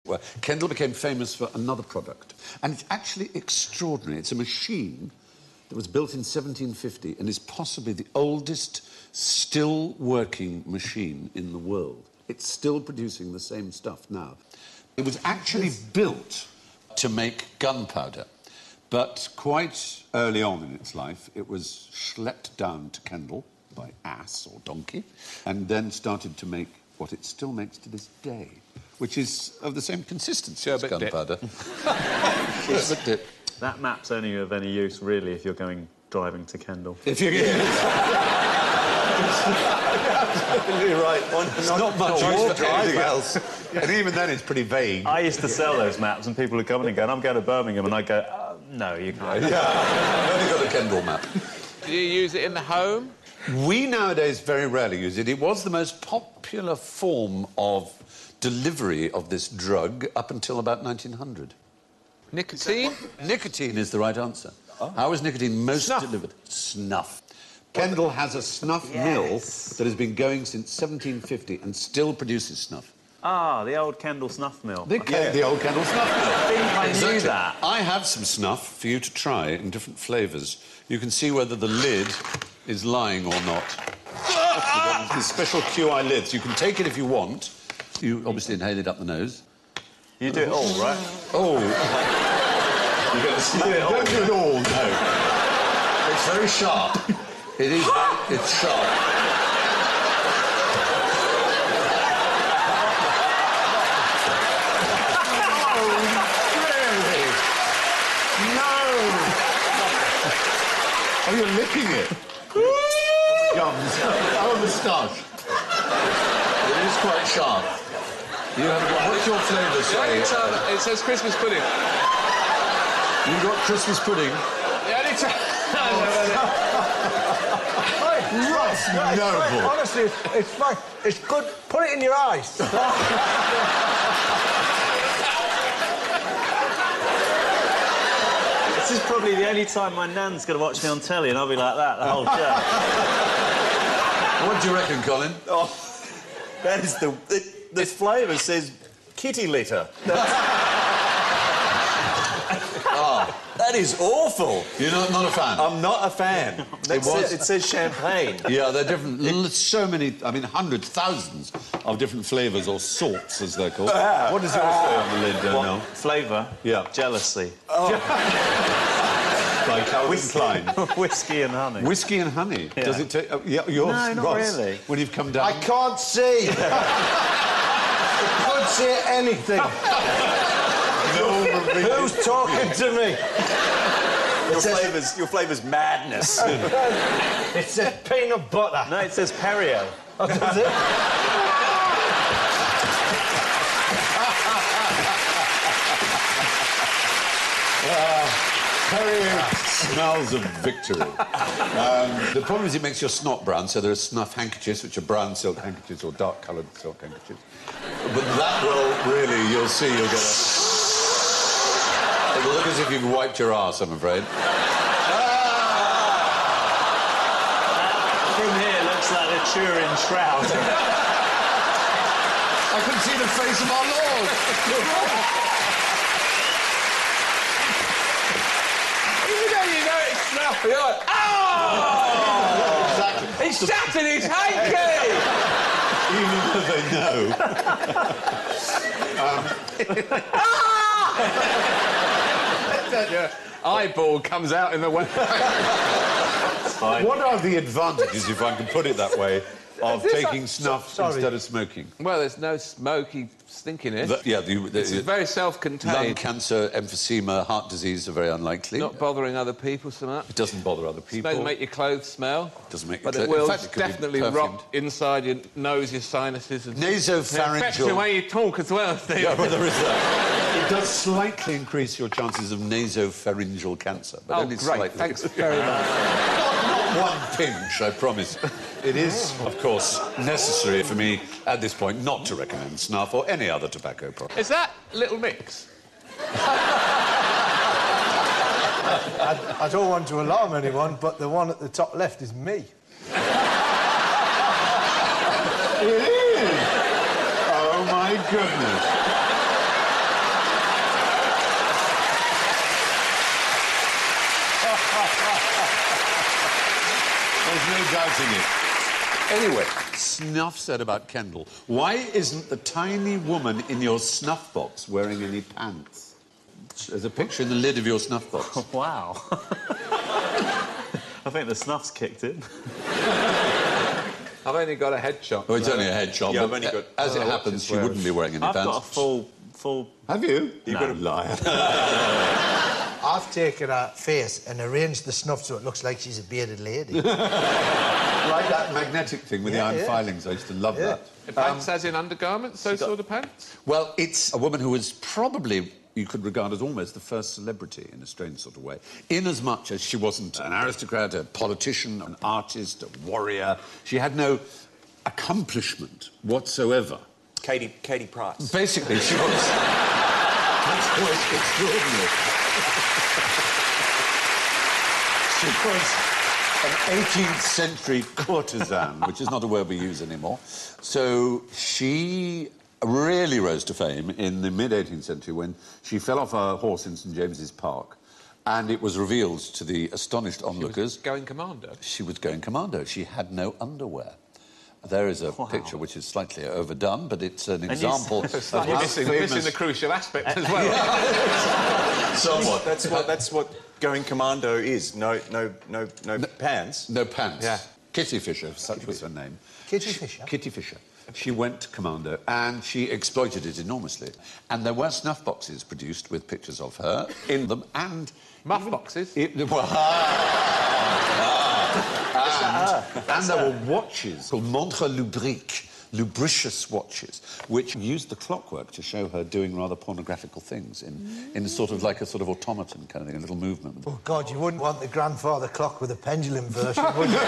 Well, Kendall became famous for another product, and it's actually extraordinary. It's a machine that was built in 1750 and is possibly the oldest still-working machine in the world. It's still producing the same stuff now. It was actually built to make gunpowder, but quite early on in its life, it was schlepped down to Kendall by ass or donkey, and then started to make what it still makes to this day, which is of the same consistency as gunpowder. Sherbet dip. That map's only of any use, really, if you're going driving to Kendall. If you're... You're right. It's not much use for anything else. And even then, it's pretty vague. I used to sell those maps, and people would come in and go, I'm going to Birmingham, and I'd go, no, you can't. Yeah, I've only got a Kendall map. Do you use it in the home? We nowadays very rarely use it. It was the most popular form of delivery of this drug up until about 1900. Nicotine? Nicotine is the right answer. Oh. How is nicotine most delivered? Snuff. Kendall has a snuff mill that has been going since 1750 and still produces snuff. Ah, the old Kendall snuff mill. The old Kendall snuff mill. I knew that. I have some snuff for you to try in different flavours. You can see whether the lid is lying or not. These special QI lids. You can take it if you want. You obviously inhale it up the nose. You do it all, right? Oh. You're going to snuff it all. Don't do it all, no. It's very sharp. It is. It's sharp. Oh, you're licking it. Gums. Oh, moustache. It is quite sharp. You have what's your flavour say? It says Christmas pudding. You got Christmas pudding? Ross, noble. Honestly, it's fine. It's good. Put it in your eyes. This is probably the only time my nan's going to watch me on telly, and I'll be like that the whole show. What do you reckon, Colin? Oh, that is the flavour says kitty litter. Oh, that is awful. You're not a fan? I'm not a fan. It says champagne. Yeah, they're different. So many, I mean, hundreds, thousands of different flavours or sorts, as they're called. What does yours say on the lid, Mel? Flavour? Yeah. Jealousy. Oh. Like Calvin Klein. Whiskey and honey. Whiskey and honey? Yeah. Does it take... yours, no, not Ross, really. When you've come down... I can't see. I can't see anything. Who's talking to me? Your flavour's madness. It says peanut butter. No, it says Perrier. Oh, does it? Perrier smells of victory. The problem is it makes your snot brown, so there are snuff handkerchiefs, which are brown silk handkerchiefs or dark-coloured silk handkerchiefs. But that will really, you'll see, you'll get a... It'll look as if you've wiped your arse, I'm afraid. From here, looks like a Turin shroud. I can see the face of our Lord. Even though you know it's snuff, you're like, oh! Exactly. He's shattered his hanky! Even though they know. Your eyeball comes out in the way. What are the advantages, if I can put it that way, of taking snuff instead of smoking? Well, there's no smoky stinkiness. It's very self-contained. Lung cancer, emphysema, heart disease are very unlikely. Not bothering other people so much. It doesn't bother other people. It doesn't make your clothes smell. Doesn't make but your it clothes... will In fact, it could definitely be rot inside your nose, your sinuses... And nasopharyngeal... It affects the way you talk as well, Steve. Yeah, but there is that. It does slightly increase your chances of nasopharyngeal cancer, but only great. slightly. Thanks very much. Not one pinch, I promise. It is, of course, necessary for me, at this point, not to recommend snuff or any other tobacco product. Is that Little Mix? I don't want to alarm anyone, but the one at the top left is me. It is! Oh, my goodness. doubting it. Anyway, Snuff said about Kendall, why isn't the tiny woman in your snuff box wearing any pants? There's a picture in the lid of your snuff box. Wow. I think the snuff's kicked in. I've only got a headshot. Oh, it's only a headshot, Yeah, I've but only got- as it happens, she wouldn't be wearing any I've pants. got a full... Have you? You've got a liar. I've taken her face and arranged the snuff so it looks like she's a bearded lady. Like that magnetic thing with the iron filings. I used to love that. The pants as in undergarments, those sort of pants? Well, it's a woman who was probably, you could regard as almost the first celebrity in a strange sort of way, in as much as she wasn't an aristocrat, a politician, an artist, a warrior. She had no accomplishment whatsoever. Katie Price. Basically, she was... That's quite extraordinary. She was an 18th century courtesan, which is not a word we use anymore. So she really rose to fame in the mid-18th century when she fell off a horse in St James's Park, and it was revealed to the astonished onlookers... She was going commando. She was going commando. She had no underwear. There is a picture which is slightly overdone, but it's an example of Slightly how missing the crucial aspect as well. Somewhat. That's what going commando is. No pants. No pants. Yeah. Kitty Fisher, such was her name. Kitty Fisher? Kitty Fisher. She went commando and she exploited it enormously. And there were snuff boxes produced with pictures of her in them and... Muff boxes? And there were watches called montre lubrique, lubricious watches, which used the clockwork to show her doing rather pornographical things in a sort of like a sort of automaton kind of thing, a little movement. Oh, God, you wouldn't want the grandfather clock with a pendulum version, would you?